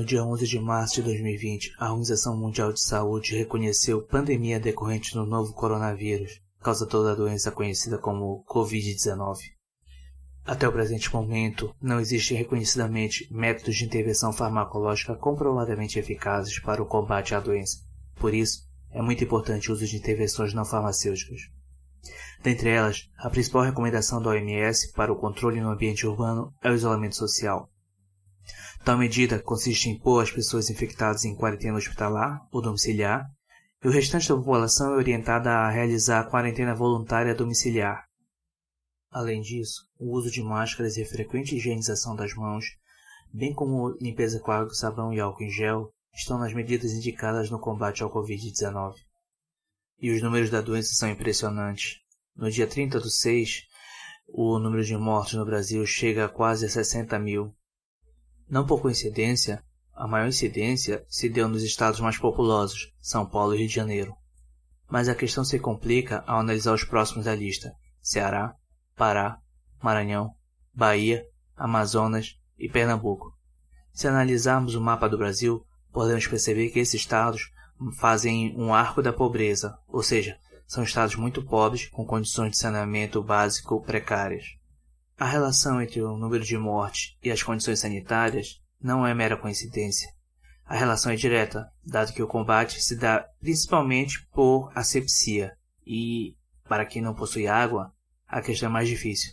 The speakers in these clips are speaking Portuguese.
dia 11 de março de 2020, a Organização Mundial de Saúde reconheceu pandemia decorrente do novo coronavírus, causador da doença conhecida como Covid-19. Até o presente momento, não existem reconhecidamente métodos de intervenção farmacológica comprovadamente eficazes para o combate à doença. Por isso, é muito importante o uso de intervenções não farmacêuticas. Dentre elas, a principal recomendação da OMS para o controle no ambiente urbano é o isolamento social. Tal medida consiste em pôr as pessoas infectadas em quarentena hospitalar ou domiciliar, e o restante da população é orientada a realizar a quarentena voluntária domiciliar. Além disso, o uso de máscaras e a frequente higienização das mãos, bem como limpeza com água, sabão e álcool em gel, estão nas medidas indicadas no combate ao Covid-19. E os números da doença são impressionantes. No dia 30/6, o número de mortos no Brasil chega a quase 60 mil. Não por coincidência, a maior incidência se deu nos estados mais populosos, São Paulo e Rio de Janeiro. Mas a questão se complica ao analisar os próximos da lista: Ceará, Pará, Maranhão, Bahia, Amazonas e Pernambuco. Se analisarmos o mapa do Brasil, podemos perceber que esses estados fazem um arco da pobreza, ou seja, são estados muito pobres com condições de saneamento básico precárias. A relação entre o número de mortes e as condições sanitárias não é mera coincidência. A relação é direta, dado que o combate se dá principalmente por asepsia e, para quem não possui água, a questão é mais difícil.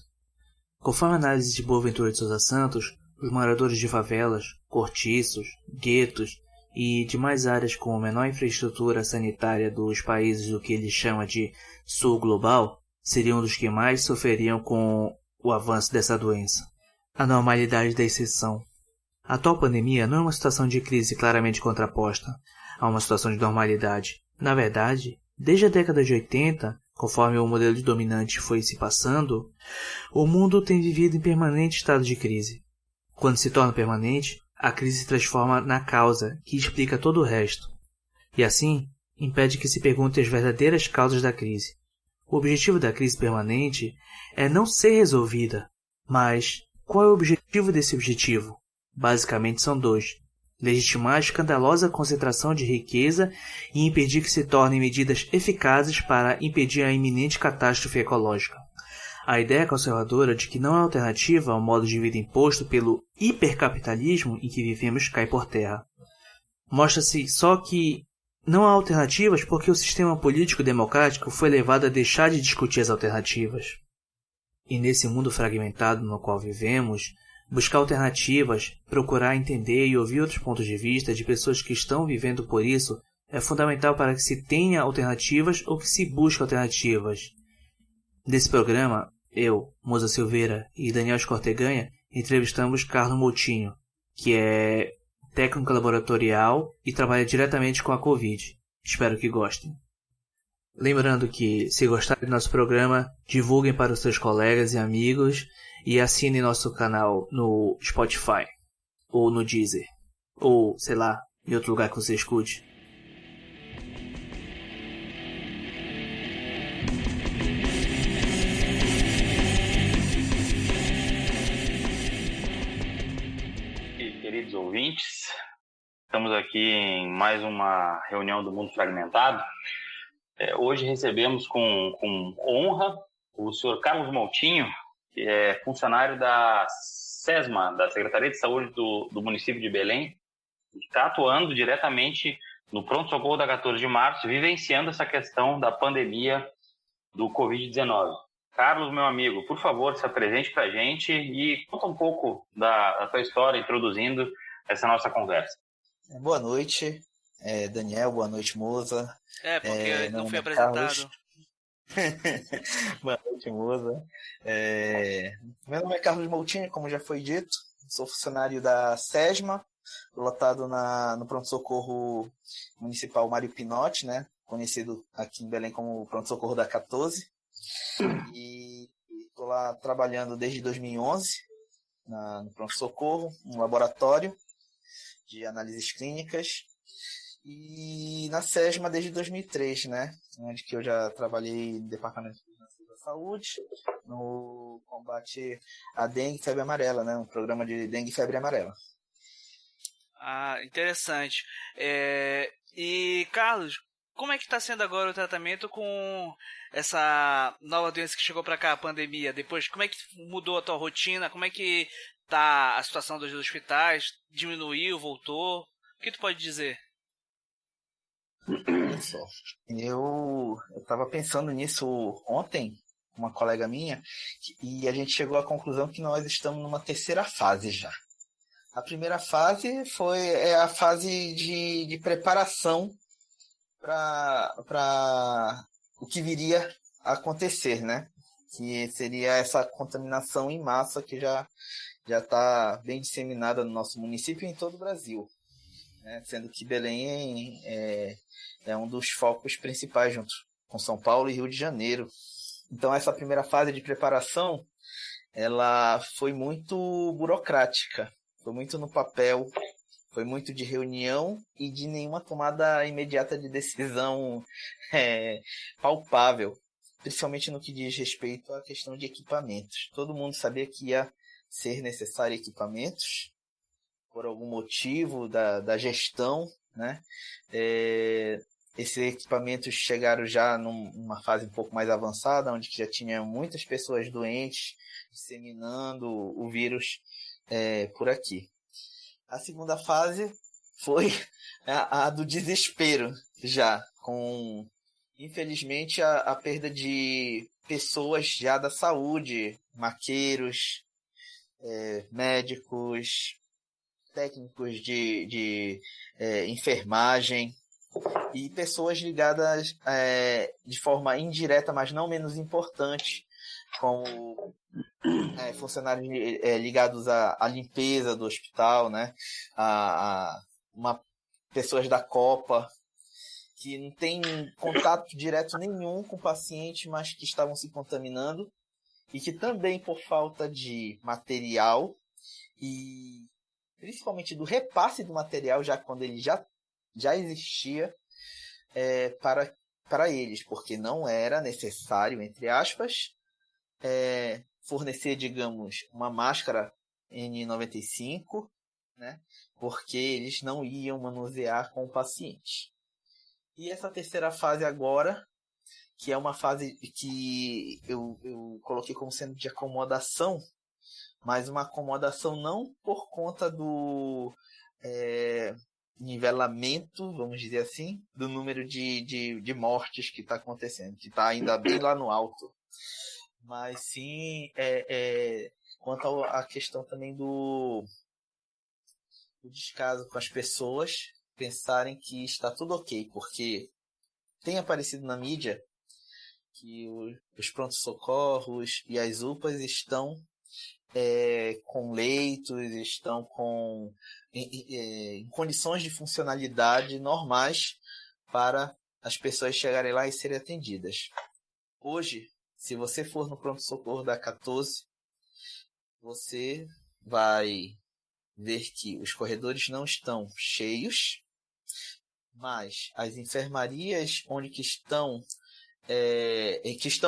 Conforme a análise de Boaventura de Souza Santos, os moradores de favelas, cortiços, guetos e demais áreas com menor infraestrutura sanitária dos países do que ele chama de Sul Global seriam dos que mais sofreriam com o avanço dessa doença. A normalidade da exceção. A atual pandemia não é uma situação de crise claramente contraposta a uma situação de normalidade. Na verdade, desde a década de 80, conforme o modelo de dominante foi se passando, o mundo tem vivido em permanente estado de crise. Quando se torna permanente, a crise se transforma na causa, que explica todo o resto. E assim, impede que se pergunte as verdadeiras causas da crise. O objetivo da crise permanente é não ser resolvida, mas qual é o objetivo desse objetivo? Basicamente são dois: legitimar a escandalosa concentração de riqueza e impedir que se tornem medidas eficazes para impedir a iminente catástrofe ecológica. A ideia conservadora de que não há alternativa ao modo de vida imposto pelo hipercapitalismo em que vivemos cai por terra. Mostra-se só que não há alternativas porque o sistema político democrático foi levado a deixar de discutir as alternativas. E nesse mundo fragmentado no qual vivemos, buscar alternativas, procurar entender e ouvir outros pontos de vista de pessoas que estão vivendo por isso é fundamental para que se tenha alternativas ou que se busque alternativas. Nesse programa, eu, Moza Silveira e Daniel Escorteganha entrevistamos Carlos Moutinho, que é técnico laboratorial e trabalha diretamente com a Covid. Espero que gostem. Lembrando que, se gostarem do nosso programa, divulguem para os seus colegas e amigos e assinem nosso canal no Spotify, ou no Deezer, ou, sei lá, em outro lugar que você escute. Queridos ouvintes, estamos aqui em mais uma reunião do Mundo Fragmentado. Hoje recebemos com honra o senhor Carlos Moutinho, que é funcionário da SESMA, da Secretaria de Saúde do município de Belém, que está atuando diretamente no pronto-socorro da 14 de março, vivenciando essa questão da pandemia do Covid-19. Carlos, meu amigo, por favor, se apresente para a gente e conta um pouco da tua história, introduzindo essa nossa conversa. Boa noite, Daniel, boa noite, Moza. Porque não fui apresentado. Boa noite, Moza. Meu nome é Carlos Moutinho, como já foi dito, sou funcionário da SESMA, lotado no pronto-socorro municipal Mário Pinotti, né, conhecido aqui em Belém como pronto-socorro da 14. E estou lá trabalhando desde 2011 no pronto-socorro, um laboratório de análises clínicas, e na SESMA desde 2003, né, onde que eu já trabalhei no Departamento de Saúde, no combate à dengue e febre amarela, né, um programa de dengue e febre amarela. Ah, interessante. E, Carlos, como é que está sendo agora o tratamento com essa nova doença que chegou para cá, a pandemia? Depois, como é que mudou a tua rotina? Como é que tá a situação dos hospitais? Diminuiu, voltou? O que tu pode dizer? Olha só, eu estava pensando nisso ontem com uma colega minha e a gente chegou à conclusão que nós estamos numa terceira fase já. A primeira fase é a fase de preparação para o que viria a acontecer, né? Que seria essa contaminação em massa que já está bem disseminada no nosso município e em todo o Brasil, né? Sendo que Belém é um dos focos principais junto com São Paulo e Rio de Janeiro. Então essa primeira fase de preparação, ela foi muito burocrática, foi muito no papel, foi muito de reunião e de nenhuma tomada imediata de decisão palpável, principalmente no que diz respeito à questão de equipamentos. Todo mundo sabia que ia ser necessário equipamentos, por algum motivo da gestão, né? Esses equipamentos chegaram já numa fase um pouco mais avançada, onde já tinha muitas pessoas doentes, disseminando o vírus por aqui. A segunda fase foi a do desespero, já, com, infelizmente, a perda de pessoas já da saúde, maqueiros, médicos, técnicos de enfermagem e pessoas ligadas de forma indireta, mas não menos importante, como funcionários ligados à limpeza do hospital, né? Pessoas da Copa, que não tem contato direto nenhum com o paciente, mas que estavam se contaminando, e que também por falta de material e principalmente do repasse do material, já quando ele já existia, para eles, porque não era necessário, entre aspas, fornecer, digamos, uma máscara N95, né, porque eles não iam manusear com o paciente. E essa terceira fase agora, que é uma fase que eu coloquei como sendo de acomodação, mas uma acomodação não por conta do nivelamento, vamos dizer assim, do número de mortes que está acontecendo, que está ainda bem lá no alto, mas sim quanto à questão também do descaso com as pessoas pensarem que está tudo ok, porque tem aparecido na mídia que os prontos-socorros e as UPAs estão com leitos, estão em condições de funcionalidade normais para as pessoas chegarem lá e serem atendidas. Hoje, se você for no pronto-socorro da 14, você vai ver que os corredores não estão cheios, mas as enfermarias que estão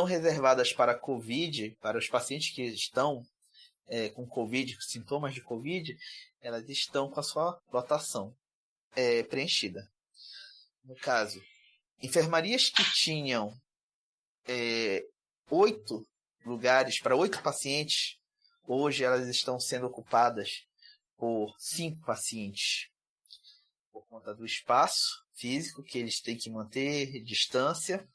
reservadas para a Covid, para os pacientes que estão com Covid, com sintomas de Covid, elas estão com a sua lotação preenchida. No caso, enfermarias que tinham 8 lugares para 8 pacientes, hoje elas estão sendo ocupadas por 5 pacientes, por conta do espaço físico que eles têm que manter, distância,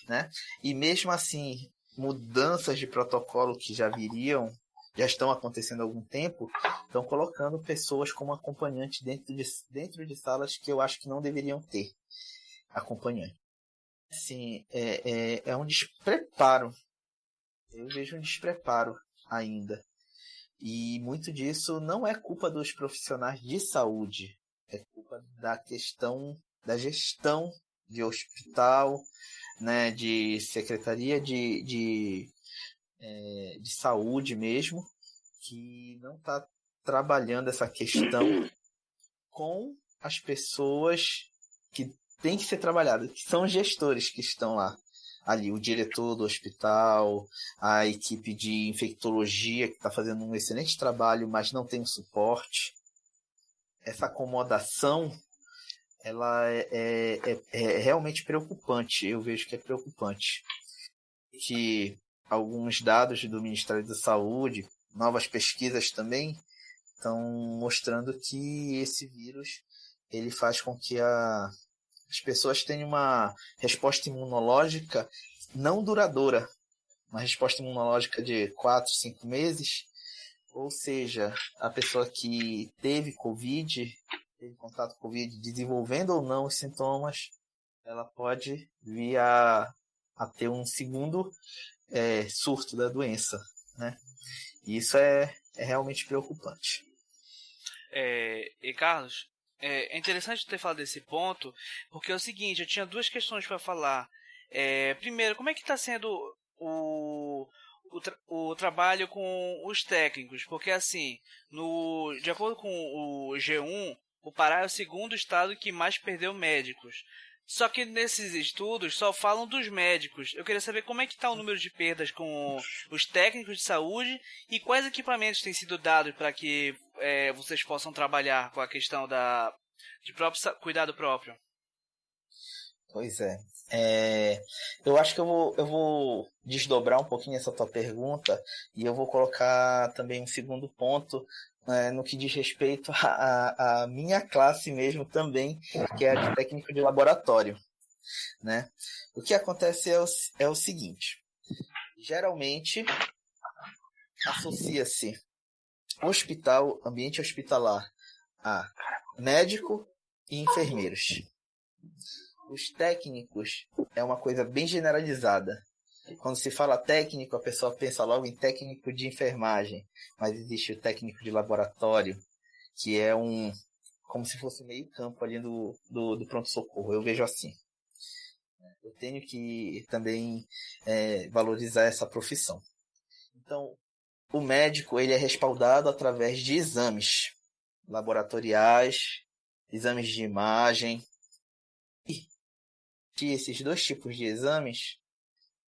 né? E mesmo assim, mudanças de protocolo que já estão acontecendo há algum tempo, estão colocando pessoas como acompanhante dentro de salas que eu acho que não deveriam ter acompanhante. Assim, é um despreparo. Eu vejo um despreparo ainda. E muito disso não é culpa dos profissionais de saúde, é culpa da questão da gestão de hospital, né, de secretaria de saúde mesmo, que não está trabalhando essa questão com as pessoas que tem que ser trabalhado, que são os gestores que estão lá. Ali, o diretor do hospital, a equipe de infectologia, que está fazendo um excelente trabalho, mas não tem o suporte. essa acomodação, ela é realmente preocupante. Eu vejo que é preocupante. Que alguns dados do Ministério da Saúde, novas pesquisas também, estão mostrando que esse vírus ele faz com que as pessoas tenham uma resposta imunológica não duradoura, uma resposta imunológica de 4, 5 meses, ou seja, a pessoa que teve contato com Covid, desenvolvendo ou não os sintomas, ela pode vir a ter um segundo surto da doença, né? E isso é realmente preocupante. E Carlos, é interessante ter falado desse ponto, porque é o seguinte, eu tinha duas questões para falar. Primeiro, como é que está sendo o trabalho com os técnicos? Porque assim, de acordo com o G1, o Pará é o segundo estado que mais perdeu médicos. Só que nesses estudos só falam dos médicos. Eu queria saber como é que está o número de perdas com os técnicos de saúde e quais equipamentos têm sido dados para que vocês possam trabalhar com a questão de cuidado próprio. Pois é. Eu acho que eu vou desdobrar um pouquinho essa tua pergunta e eu vou colocar também um segundo ponto no que diz respeito à minha classe mesmo também, que é a de técnico de laboratório, né? O que acontece é o seguinte: geralmente associa-se ambiente hospitalar, a médico e enfermeiros. Os técnicos é uma coisa bem generalizada. Quando se fala técnico, a pessoa pensa logo em técnico de enfermagem, mas existe o técnico de laboratório, que é como se fosse meio campo ali do pronto-socorro. Eu vejo assim. Eu tenho que também valorizar essa profissão. Então, o médico ele é respaldado através de exames laboratoriais, exames de imagem. E esses dois tipos de exames,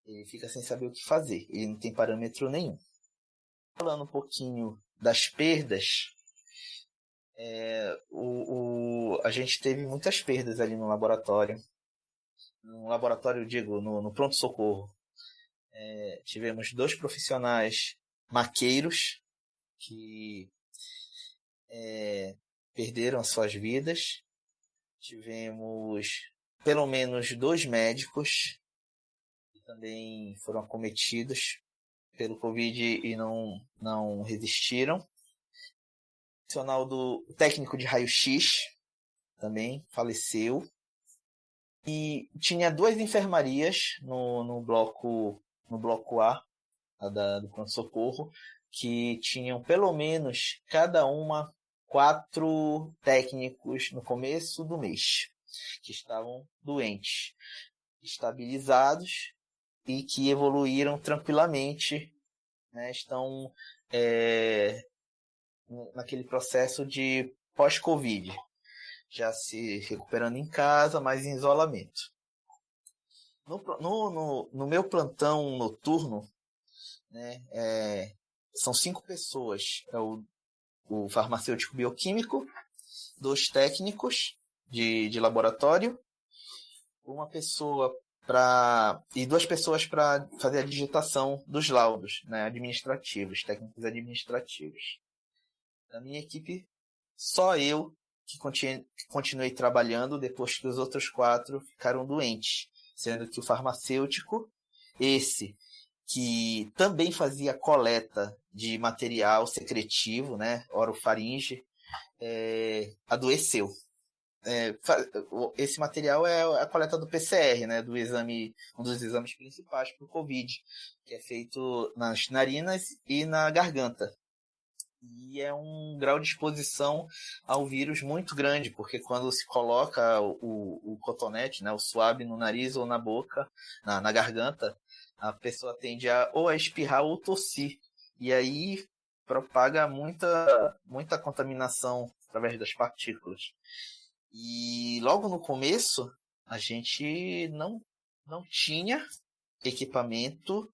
ele fica sem saber o que fazer. Ele não tem parâmetro nenhum. Falando um pouquinho das perdas, a gente teve muitas perdas ali no laboratório. No laboratório, digo, no pronto-socorro. Tivemos 2 profissionais maqueiros que perderam as suas vidas. Tivemos pelo menos 2 médicos que também foram acometidos pelo Covid e não resistiram. O profissional do técnico de raio-x também faleceu. E tinha 2 enfermarias no bloco A do pronto-socorro que tinham pelo menos cada uma 4 técnicos no começo do mês que estavam doentes, estabilizados e que evoluíram tranquilamente, né? Estão naquele processo de pós-Covid, já se recuperando em casa, mas em isolamento. No meu plantão noturno, né, são 5 pessoas. É o farmacêutico bioquímico, 2 técnicos de laboratório, uma pessoa e 2 pessoas para fazer a digitação dos laudos, né, administrativos, técnicos administrativos. Na minha equipe, só eu que continuei trabalhando depois que os outros 4 ficaram doentes, sendo que o farmacêutico, esse que também fazia coleta de material secretivo, né, orofaringe, adoeceu. Esse material é a coleta do PCR, né, um dos exames principais para o Covid, que é feito nas narinas e na garganta. E é um grau de exposição ao vírus muito grande, porque quando se coloca o cotonete, né, o swab no nariz ou na boca, na garganta, a pessoa tende ou a espirrar ou tossir. E aí propaga muita contaminação através das partículas. E logo no começo, a gente não tinha equipamento